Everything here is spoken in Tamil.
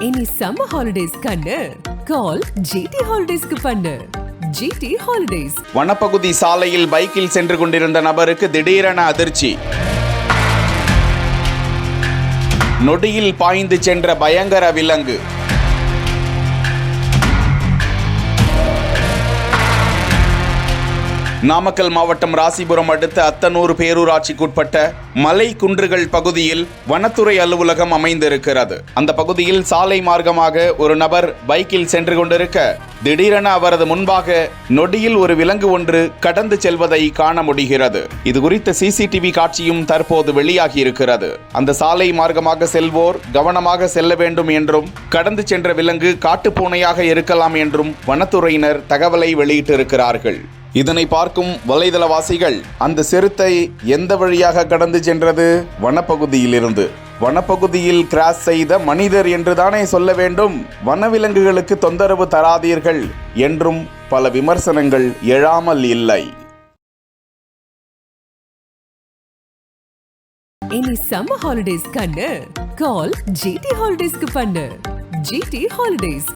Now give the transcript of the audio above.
இனி சம்மர் ஹாலிடேஸ் கண்ணு கால் ஜிடி ஹாலிடேஸ்க்கு பண்ணு. GT holidays. வனப்பகுதி சாலையில் பைக்கில் சென்று கொண்டிருந்த நபருக்கு திடீரென அதிர்ச்சி. நொடியில் பாய்ந்து சென்ற பயங்கர விலங்கு. நாமக்கல் மாவட்டம் ராசிபுரம் அடுத்த அத்தனூர் பேரூராட்சிக்குட்பட்ட மலை குன்றுகள் பகுதியில் வனத்துறை அலுவலகம் அமைந்திருக்கிறது. அந்த பகுதியில் சாலை மார்க்கமாக ஒரு நபர் பைக்கில் சென்று கொண்டிருக்க திடீரென அவரது முன்பாக நொடியில் ஒரு விலங்கு ஒன்று கடந்து செல்வதை காண முடிகிறது. இது குறித்த சிசிடிவி காட்சியும் தற்போது வெளியாகி இருக்கிறது. அந்த சாலை மார்க்கமாக செல்வோர் கவனமாக செல்ல வேண்டும் என்றும் கடந்து சென்ற விலங்கு காட்டுப்பூனையாக இருக்கலாம் என்றும் வனத்துறையினர் தகவலை வெளியிட்டிருக்கிறார்கள். இதனை பார்க்கும் வலைதளவாசிகள் அந்த சிறுத்தை எந்த வழியாக கடந்து சென்றது? வனப்பகுதியிலிருந்து. வனப்பகுதியில் கிராஸ் செய்த மனிதர் என்றுதானே சொல்ல வேண்டும். வனவிலங்குகளுக்கு தொந்தரவு தராதீர்கள் என்றும் பல விமர்சனங்கள் எழாமல் இல்லை. இனி சம்மர் ஹாலிடேஸ் கண்ணு கால் ஜிடி ஹாலிடேஸ்க்கு பண்ணு. GT holidays.